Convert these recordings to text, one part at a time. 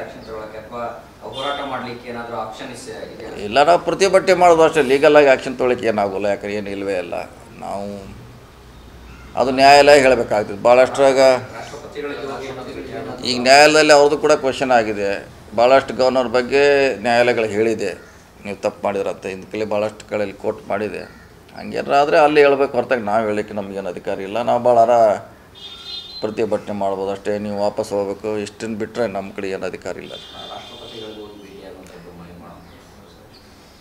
Action ತಗೊಳ್ಳೋಕೆ ಅಥವಾ ಹೋರಾಟ ಮಾಡಲಿಕ್ಕೆ ಏನಾದರೂ ಆಪ್ಷನ್ ಇದೆ? ಇಲ್ಲ, ನಾವು ಪ್ರತಿಭಟನೆ ಮಾಡೋದು ಅಷ್ಟೇ. ಲೀಗಲಾಗಿ ಆ್ಯಕ್ಷನ್ ತೊಗೊಳಕ್ಕೆ ಏನಾಗೋಲ್ಲ, ಯಾಕಂದ್ರೆ ಏನು ಇಲ್ಲವೇ ಇಲ್ಲ. ನಾವು ಅದು ನ್ಯಾಯಾಲಯ ಹೇಳಬೇಕಾಗ್ತದೆ. ಭಾಳಷ್ಟ್ರಾಗ ಈಗ ನ್ಯಾಯಾಲಯದಲ್ಲಿ ಅವ್ರದ್ದು ಕೂಡ ಕ್ವಶನ್ ಆಗಿದೆ. ಭಾಳಷ್ಟು ಗವರ್ನರ್ ಬಗ್ಗೆ ನ್ಯಾಯಾಲಯಗಳು ಹೇಳಿದೆ, ನೀವು ತಪ್ಪು ಮಾಡಿದ್ರಂತ. ಇಂದಕ್ಕೆ ಭಾಳಷ್ಟು ಕಡೆಯಲ್ಲಿ ಕೋರ್ಟ್ ಮಾಡಿದೆ. ಹಂಗೇನಾದ್ರೆ ಅಲ್ಲಿ ಹೇಳ್ಬೇಕು ಹೊರತಾಗಿ ನಾವು ಹೇಳಲಿಕ್ಕೆ ನಮಗೇನು ಅಧಿಕಾರ ಇಲ್ಲ. ನಾವು ಭಾಳಾರ ಪ್ರತಿಭಟನೆ ಮಾಡ್ಬೋದು ಅಷ್ಟೇ. ನೀವು ವಾಪಸ್ ಹೋಗ್ಬೇಕು ಇಷ್ಟನ್ನು ಬಿಟ್ಟರೆ ನಮ್ಮ ಕಡೆ ಏನು ಅಧಿಕಾರ ಇಲ್ಲ.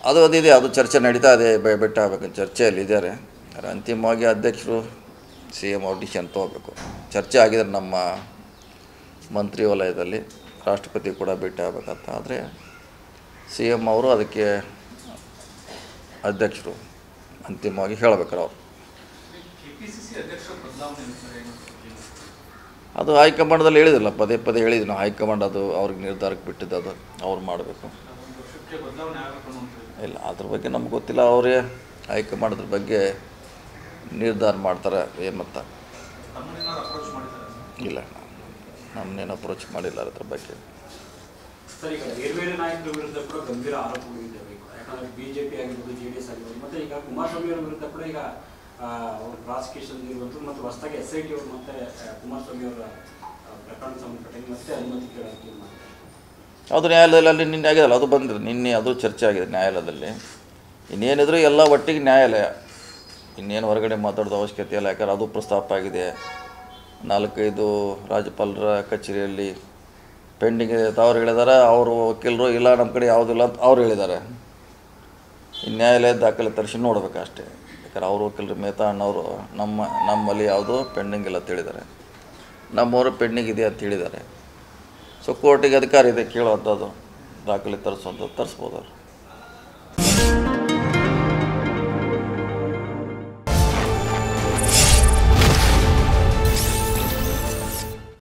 ಅದು ಅದಿದೆ, ಅದು ಚರ್ಚೆ ನಡೀತಾ ಇದೆ. ಭೇಟಿ ಆಗಬೇಕಂತ ಚರ್ಚೆಯಲ್ಲಿದ್ದಾರೆ. ಅಂತಿಮವಾಗಿ ಅಧ್ಯಕ್ಷರು CM ಅವ್ರು ಡಿಸಿಷನ್ ತೊಗೋಬೇಕು. ಚರ್ಚೆ ಆಗಿದೆ ನಮ್ಮ ಮಂತ್ರಿ ವಲಯದಲ್ಲಿ. ರಾಷ್ಟ್ರಪತಿ ಕೂಡ ಭೇಟಿ ಆಗಬೇಕಂತ. ಆದರೆ CM ಅವರು ಅದಕ್ಕೆ ಅಧ್ಯಕ್ಷರು ಅಂತಿಮವಾಗಿ ಹೇಳಬೇಕಾರೆ ಅವರು. ಅದು ಹೈಕಮಾಂಡದಲ್ಲಿ ಹೇಳಿದಿಲ್ಲ, ಪದೇ ಪದೇ ಹೇಳಿದ್ವಿ ನಾವು. ಹೈಕಮಾಂಡ್ ಅದು ಅವ್ರಿಗೆ ನಿರ್ಧಾರಕ್ಕೆ ಬಿಟ್ಟಿದ್ದು, ಅದು ಅವ್ರು ಮಾಡಬೇಕು. ಇಲ್ಲ, ಅದ್ರ ಬಗ್ಗೆ ನಮ್ಗೆ ಗೊತ್ತಿಲ್ಲ. ಅವರೇ ಹೈಕಮಾಂಡ್ ಅದ್ರ ಬಗ್ಗೆ ನಿರ್ಧಾರ ಮಾಡ್ತಾರೆ ಏನಂತ. ಇಲ್ಲ, ನಮ್ಮನ್ನೇನು ಅಪ್ರೋಚ್ ಮಾಡಿಲ್ಲ ಅದ್ರ ಬಗ್ಗೆ. ಸರ್, ಈಗ ಬೇರೆ ಬೇರೆ ನಾಯಕರ ವಿರುದ್ಧ ಕೂಡ ಗಂಭೀರ ಆರೋಪಗಳಿದ್ದಾವೆ. ಯಾಕಂದರೆ BJP ಆಗಿರ್ಬೋದು, JDS ಆಗಿರ್ಬೋದು, ಮತ್ತು ಈಗ ಕುಮಾರಸ್ವಾಮಿ ಅವರ ವಿರುದ್ಧ ಕೂಡ ಈಗ ಅವರು ಪ್ರಾಸಿಕ್ಯೂಷನ್ ಇರುವಂಥದ್ದು ಮತ್ತು ಹೊಸದಾಗಿ SIT ಅವರು ಮತ್ತು ಕುಮಾರಸ್ವಾಮಿ ಅವರ ಪ್ರಕರಣ ಸಂಬಂಧಪಟ್ಟಂಗೆ ಮತ್ತೆ ಅನುಮತಿ ಕೇಳೋಕ್ಕೆ ಮಾಡ್ತಾರೆ. ಅದು ನ್ಯಾಯಾಲಯದಲ್ಲಿ ಅಲ್ಲಿ ನಿನ್ನೆ ಆಗಿದಲ್ಲ, ಅದು ಬಂದಿದೆ ನಿನ್ನೆ, ಅದು ಚರ್ಚೆ ಆಗಿದೆ ನ್ಯಾಯಾಲಯದಲ್ಲಿ. ಇನ್ನೇನಿದ್ರು ಎಲ್ಲ ಒಟ್ಟಿಗೆ ನ್ಯಾಯಾಲಯ, ಇನ್ನೇನು ಹೊರಗಡೆ ಮಾತಾಡೋದು ಅವಶ್ಯಕತೆ ಇಲ್ಲ. ಯಾಕಂದ್ರೆ ಅದು ಪ್ರಸ್ತಾಪ ಆಗಿದೆ. 4-5 ರಾಜ್ಯಪಾಲರ ಕಚೇರಿಯಲ್ಲಿ ಪೆಂಡಿಂಗ್ ಇದೆ ಅಂತ ಅವ್ರು ಹೇಳಿದ್ದಾರೆ. ಅವರು ವಕೀಲರು ಇಲ್ಲ ನಮ್ಮ ಕಡೆ ಯಾವುದಿಲ್ಲ ಅಂತ ಅವ್ರು ಹೇಳಿದ್ದಾರೆ. ಈ ನ್ಯಾಯಾಲಯ ದಾಖಲೆ ತರಿಸಿ ನೋಡ್ಬೇಕು ಅಷ್ಟೇ. ಯಾಕಂದ್ರೆ ಅವರು ವಕೀಲರು ಮೆಹ್ತಾ ಅಣ್ಣವರು ನಮ್ಮಲ್ಲಿ ಯಾವುದೂ ಪೆಂಡಿಂಗ್ ಇಲ್ಲ ಅಂತ ಹೇಳಿದ್ದಾರೆ. ನಮ್ಮವರು ಪೆಂಡಿಂಗ್ ಇದೆ ಅಂತ ಹೇಳಿದ್ದಾರೆ. ಸೊ ಕೋರ್ಟಿಗೆ ಅಧಿಕಾರ ಇದೆ ಕೇಳುವಂಥದ್ದು, ದಾಖಲೆ ತರಿಸುವಂಥದ್ದು ತರಿಸ್ಬೋದು ಅವರು.